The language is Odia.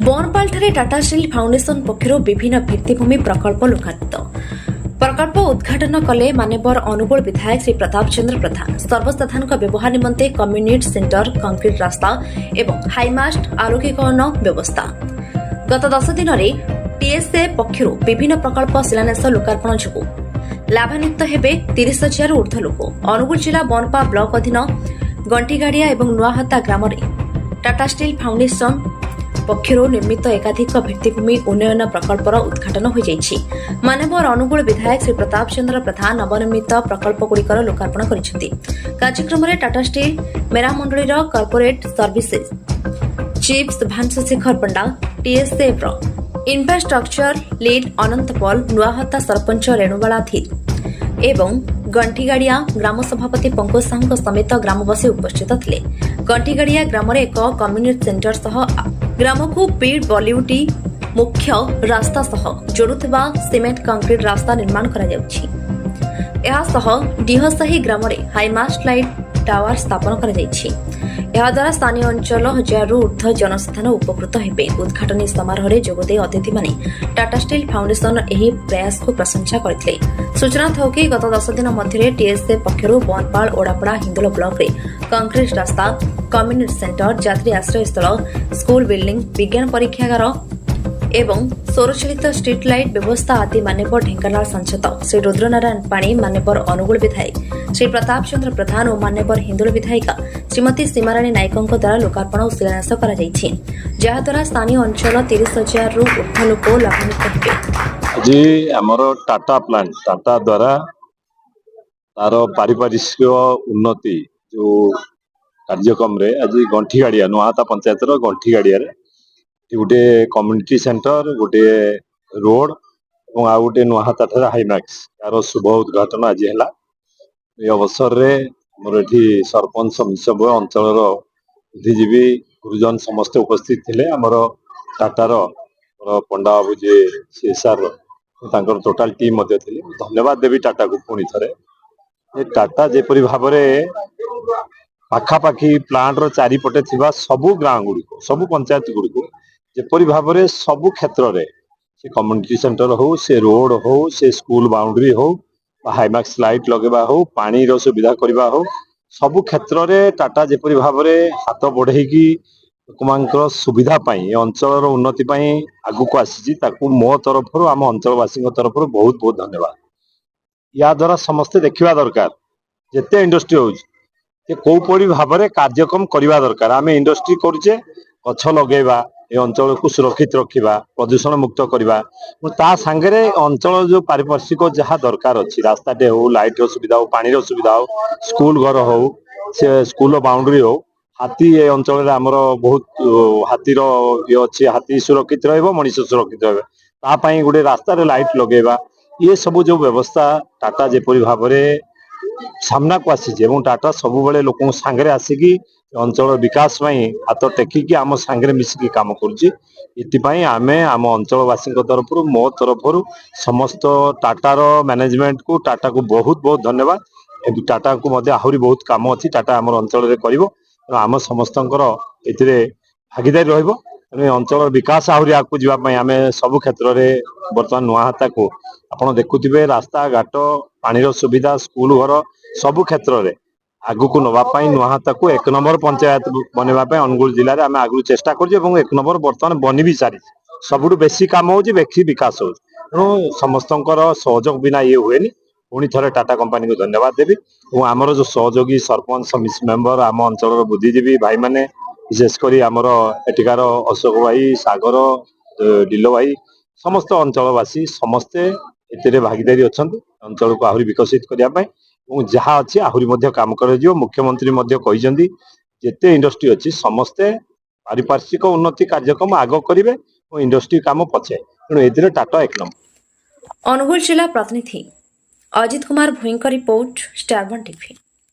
ବନପାଲଠାରେ ଟାଟା ଷ୍ଟିଲ୍ ଫାଉଣ୍ଡେସନ ପକ୍ଷରୁ ବିଭିନ୍ନ ଭିତ୍ତିଭୂମି ପ୍ରକଳ୍ପ ଲୋକାର୍ପିତ। ପ୍ରକଳ୍ପ ଉଦ୍ଘାଟନ କଲେ ମାନ୍ୟବର ଅନୁଗୁଳ ବିଧାୟକ ଶ୍ରୀ ପ୍ରତାପ ଚନ୍ଦ୍ର ପ୍ରଧାନ। ସର୍ବସାଧାରଣଙ୍କ ବ୍ୟବହାର ନିମନ୍ତେ କମ୍ୟୁନିଟି ସେଣ୍ଟର, କଂକ୍ରିଟ ରାସ୍ତା ଏବଂ ହାଇମାଷ୍ଟ ଆଲୋକୀକରଣ ବ୍ୟବସ୍ଥା। ଗତ 10 ଦିନରେ ଟିଏସ୍ଏ ପକ୍ଷରୁ ବିଭିନ୍ନ ପ୍ରକଳ୍ପ ଶିଳାନ୍ୟାସ ଲୋକାର୍ପଣ ଯୋଗୁଁ ଲାଭାନ୍ୱିତ ହେବେ 30,000ରୁ ଊର୍ଦ୍ଧ୍ୱ ଲୋକ। ଅନୁଗୁଳ ଜିଲ୍ଲା ବନପା ବ୍ଲକ ଅଧୀନ ଗଣ୍ଠିଗାଡ଼ିଆ ଏବଂ ନୂଆହତା ଗ୍ରାମରେ ଟାଟା ଷ୍ଟିଲ୍ ଫାଉଣ୍ଡେସନ ପକ୍ଷରୁ ନିର୍ମିତ ଏକାଧିକ ଭିତ୍ତିଭୂମି ଉନ୍ନୟନ ପ୍ରକଳ୍ପର ଉଦ୍ଘାଟନ ହୋଇଯାଇଛି। ମାନ୍ୟବର ଅନୁଗୁଳ ବିଧାୟକ ଶ୍ରୀ ପ୍ରତାପ ଚନ୍ଦ୍ର ପ୍ରଧାନ ନବନିର୍ମିତ ପ୍ରକଳ୍ପଗୁଡ଼ିକର ଲୋକାର୍ପଣ କରିଛନ୍ତି। କାର୍ଯ୍ୟକ୍ରମରେ ଟାଟା ଷ୍ଟିଲ୍ ମେରାମଣ୍ଡଳୀର corporate services chief Shubhanshu Sekhar Panda, ଟିଏସ୍ଏଫ୍ର ଇନଫ୍ରାଷ୍ଟ୍ରକ୍ଚର ଲିଡ୍ ଅନନ୍ତ ପଲ୍, ନୂଆହତା ସରପଞ୍ଚ ରେଣୁବାଳା ଧୀର ଏବଂ ଗଣ୍ଠିଗାଡ଼ିଆ ଗ୍ରାମ ସଭାପତି ପଙ୍କଜ ସାହୁଙ୍କ ସମେତ ଗ୍ରାମବାସୀ ଉପସ୍ଥିତ ଥିଲେ। ଗଣ୍ଠିଗାଡ଼ିଆ ଗ୍ରାମରେ ଏକ କମ୍ୟୁନିଟି ସେଣ୍ଟର ସହ ଗ୍ରାମକୁ ପିଡବ୍ଲ୍ୟୁଡି ମୁଖ୍ୟ ରାସ୍ତା ସହ ଯୋଡୁଥିବା ସିମେଣ୍ଟ କଂକ୍ରିଟ ରାସ୍ତା ନିର୍ମାଣ କରାଯାଉଛି। ଏହାସହ ଡିହସାହି ଗ୍ରାମରେ ହାଇମାଷ୍ଟ ଲାଇଟ୍ ଟାୱାର ସ୍ଥାପନ କରାଯାଇଛି। ଏହାଦ୍ୱାରା ସ୍ଥାନୀୟ ଅଞ୍ଚଳ 1000ରୁ ଊର୍ଦ୍ଧ୍ୱ ଜନସାଧାରଣ ଉପକୃତ ହେବେ। ଉଦ୍ଘାଟନୀ ସମାରୋହରେ ଯୋଗଦେଇ ଅତିଥିମାନେ ଟାଟା ଷ୍ଟିଲ୍ ଫାଉଣ୍ଡେସନ ଏହି ପ୍ରୟାସକୁ ପ୍ରଶଂସା କରିଥିଲେ। ସୂଚନା ଥୋକି ଗତ 10 ଦିନ ମଧ୍ୟରେ ଟିଏସ୍ଏ ପକ୍ଷରୁ ବନପାଳ, ଓଡାପଡା, ହିନ୍ଦୋଳ ବ୍ଲକରେ କଂକ୍ରିଟ ରାସ୍ତା, କମ୍ୟୁନିଟି ସେଣ୍ଟର, ଯାତ୍ରୀ ଆଶ୍ରୟସ୍ଥଳ, ସ୍କୁଲ ବିଲ୍ଡିଂ, ବିଜ୍ଞାନ ପରୀକ୍ଷାଗାର ଏବଂ ସୌରଚାଳିତ ଷ୍ଟ୍ରିଟ୍ ଲାଇଟ୍ ବ୍ୟବସ୍ଥା ଆଦି ମାନ୍ୟବର ଢେଙ୍କାନାଳ ସାଂସଦ ଶ୍ରୀ ରୁଦ୍ରନାରାୟଣ ପାଣି, ମାନ୍ୟବର ଅନୁଗୁଳ ବିଧାୟକ ଶ୍ରୀ ପ୍ରତାପ ଚନ୍ଦ୍ର ପ୍ରଧାନ ଓ ମାନ୍ୟବର ହିନ୍ଦୋଳ ବିଧାୟିକା ଶ୍ରୀମତୀ ସୀମାରାଣୀ ନାୟକଙ୍କ ଦ୍ୱାରା ଲୋକାର୍ପଣ ଓ ଶିଳାନ୍ୟାସ କରାଯାଇଛି, ଯାହାଦ୍ୱାରା ସ୍ଥାନୀୟ ଅଞ୍ଚଳ 30,000ରୁ ଊର୍ଦ୍ଧ୍ୱ ଲୋକ ଲାଭାନ୍ୱିତ ହେବେ। ଆଜି ଆମର ଟାଟା ପ୍ଲାଣ୍ଟ ଟାଟା ଦ୍ୱାରା ତାର ପାରିପାର୍ଶ୍ୱିକ ଉନ୍ନତି ଯୋଉ କାର୍ଯ୍ୟକ୍ରମରେ ଆଜି ଗଣ୍ଠିଗାଡ଼ିଆ ନୂଆହତା ପଞ୍ଚାୟତର ଗଣ୍ଠିଗାଡ଼ିଆରେ ଗୋଟେ କମ୍ୟୁନିଟି ସେଣ୍ଟର, ଗୋଟେ ରୋଡ ଏବଂ ଆଉ ଗୋଟେ ନୂଆହତା ଠାରେ ହାଇମାକ୍ସ ତାର ଶୁଭ ଉଦ୍ଘାଟନ ଆଜି ହେଲା। ଏ ଅବସରରେ ଆମର ଏଠି ସରପଞ୍ଚ, ସଭ୍ୟ ଅଞ୍ଚଳର ବୁଦ୍ଧିଜୀବୀ, ଗୁରୁଜନ ସମସ୍ତେ ଉପସ୍ଥିତ ଥିଲେ। ଆମର ଟାଟାର ପଣ୍ଡା ବାବୁ ଯିଏ ସିଏସ୍ଆର ତାଙ୍କର ଟୋଟାଲ ଟିମ୍ ମଧ୍ୟ ଥିଲେ। ଧନ୍ୟବାଦ ଦେବି ଟାଟାକୁ ପୁଣି ଥରେ। ଟାଟା ଯେପରି ଭାବରେ ପାଖାପାଖି ପ୍ଲାଣ୍ଟର ଚାରିପଟେ ଥିବା ସବୁ ଗାଁ ଗୁଡ଼ିକୁ, ସବୁ ପଞ୍ଚାୟତ ଗୁଡ଼ିକୁ ଯେପରି ଭାବରେ ସବୁ କ୍ଷେତ୍ରରେ, ସେ କମ୍ୟୁନିଟି ସେଣ୍ଟର ହଉ, ସେ ରୋଡ ହଉ, ସେ ସ୍କୁଲ ବାଉଣ୍ଡରୀ ହଉ, ହାଇମାକ୍ସ ଲାଇଟ୍ ଲଗେଇବା ହଉ, ପାଣିର ସୁବିଧା କରିବା ହଉ, ସବୁ କ୍ଷେତ୍ରରେ ଟାଟା ଯେପରି ଭାବରେ ହାତ ବଢେଇକି ଲୋକମାନଙ୍କର ସୁବିଧା ପାଇଁ, ଏ ଅଞ୍ଚଳର ଉନ୍ନତି ପାଇଁ ଆଗକୁ ଆସିଛି, ତାକୁ ମୋ ତରଫରୁ, ଆମ ଅଞ୍ଚଳବାସୀଙ୍କ ତରଫରୁ ବହୁତ ବହୁତ ଧନ୍ୟବାଦ। ୟା ଦ୍ୱାରା ସମସ୍ତେ ଦେଖିବା ଦରକାର, ଯେତେ ଇଣ୍ଡଷ୍ଟ୍ରି ହଉଛି ଯେ କୋଉପରି ଭାବରେ କାର୍ଯ୍ୟକ୍ରମ କରିବା ଦରକାର। ଆମେ ଇଣ୍ଡଷ୍ଟ୍ରି କରୁଛେ, ଗଛ ଲଗେଇବା, ଏ ଅଞ୍ଚଳକୁ ସୁରକ୍ଷିତ ରଖିବା, ପ୍ରଦୂଷଣ ମୁକ୍ତ କରିବା, ତା ସାଙ୍ଗରେ ଅଞ୍ଚଳ ଯୋଉ ପାରିପାର୍ଶ୍ୱିକ ଯାହା ଦରକାର ଅଛି, ରାସ୍ତାଟେ ହଉ, ଲାଇଟର ସୁବିଧା ହଉ, ପାଣିର ସୁବିଧା ହଉ, ସ୍କୁଲ ଘର ହଉ, ସେ ସ୍କୁଲ ବାଉଣ୍ଡରୀ ହଉ, ହାତୀ ଏ ଅଞ୍ଚଳରେ ଆମର ବହୁତ ହାତୀର ଇଏ ଅଛି, ହାତୀ ସୁରକ୍ଷିତ ରହିବ, ମଣିଷ ସୁରକ୍ଷିତ ରହିବ, ତା ପାଇଁ ଗୋଟେ ରାସ୍ତାରେ ଲାଇଟ ଲଗେଇବା, ଇଏ ସବୁ ଯୋଉ ବ୍ୟବସ୍ଥା ଟାଟା ଯେପରି ଭାବରେ ସାମ୍ନାକୁ ଆସିଛି ଏବଂ ଟାଟା ସବୁବେଳେ ଲୋକଙ୍କ ସାଙ୍ଗରେ ଆସିକି ଅଞ୍ଚଳର ବିକାଶ ପାଇଁ ହାତ ଟେକିକି ଆମ ସାଙ୍ଗରେ ମିଶିକି କାମ କରୁଛି। ଏଥିପାଇଁ ଆମେ ଆମ ଅଞ୍ଚଳବାସୀଙ୍କ ତରଫରୁ, ମୋ ତରଫରୁ ସମସ୍ତ ଟାଟାର ମ୍ୟାନେଜମେଣ୍ଟକୁ, ଟାଟାକୁ ବହୁତ ବହୁତ ଧନ୍ୟବାଦ। କିନ୍ତୁ ଟାଟାକୁ ମଧ୍ୟ ଆହୁରି ବହୁତ କାମ ଅଛି, ଟାଟା ଆମର ଅଞ୍ଚଳରେ କରିବ। ତେଣୁ ଆମ ସମସ୍ତଙ୍କର ଏଥିରେ ଭାଗିଦାରୀ ରହିବ। ତେଣୁ ଏ ଅଞ୍ଚଳର ବିକାଶ ଆହୁରି ଆଗକୁ ଯିବା ପାଇଁ ଆମେ ସବୁ କ୍ଷେତ୍ରରେ ବର୍ତ୍ତମାନ ନୂଆହତାକୁ ଆପଣ ଦେଖୁଥିବେ, ରାସ୍ତାଘାଟ, ପାଣିର ସୁବିଧା, ସ୍କୁଲ ଘର, ସବୁ କ୍ଷେତ୍ରରେ ଆଗକୁ ନବା ପାଇଁ ନୂଆହତାକୁ 1 ନମ୍ବର ପଞ୍ଚାୟତ ବନେଇବା ପାଇଁ ଅନୁଗୁଳ ଜିଲ୍ଲାରେ ଆମେ ଆଗରୁ ଚେଷ୍ଟା କରୁଛୁ ଏବଂ 1 ନମ୍ବର ବର୍ତ୍ତମାନ ବନି ବି ସାରିଛି। ସବୁଠୁ ବେଶୀ କାମ ହଉଛି, ବେଶୀ ବିକାଶ ହଉଛି। ତେଣୁ ସମସ୍ତଙ୍କର ସହଯୋଗ ବିନା ଇଏ ହୁଏନି। ପୁଣି ଥରେ ଟାଟା କମ୍ପାନୀକୁ ଧନ୍ୟବାଦ ଦେବି ଏବଂ ଆମର ଯୋଉ ସହଯୋଗୀ ସରପଞ୍ଚ ମେମ୍ବର, ଆମ ଅଞ୍ଚଳର ବୁଦ୍ଧିଜୀବୀ ଭାଇମାନେ, ବିଶେଷ କରି ଆମର ଏଠିକାର ଅଶୋକ ଭାଇ, ସାଗର, ଡିଲୋ ଭାଇ, ସମସ୍ତ ଅଞ୍ଚଳବାସୀ ସମସ୍ତେ ଏଥିରେ ଭାଗିଦାରୀ ଅଛନ୍ତି ଅଞ୍ଚଳକୁ ଆହୁରି ବିକଶିତ କରିବା ପାଇଁ ଏବଂ ଯାହା ଅଛି ଆହୁରି ମଧ୍ୟ କାମ କରାଯିବ। ମୁଖ୍ୟମନ୍ତ୍ରୀ ମଧ୍ୟ କହିଛନ୍ତି ଯେତେ ଇଣ୍ଡଷ୍ଟ୍ରି ଅଛି ସମସ୍ତେ ପାରିପାର୍ଶ୍ୱିକ ଉନ୍ନତି କାର୍ଯ୍ୟକ୍ରମ ଆଗ କରିବେ ଓ ଇଣ୍ଡଷ୍ଟ୍ରି କାମ ପଛେ। ତେଣୁ ଏଥିରେ ଟାଟା 1 ନମ୍ବର। ଅନୁଗୁଳ ଜିଲ୍ଲା ପ୍ରତିନିଧି ଅଜିତ କୁମାର ଭୋଇଙ୍କ ରିପୋର୍ଟ, ଷ୍ଟାର1 ଟିଭି।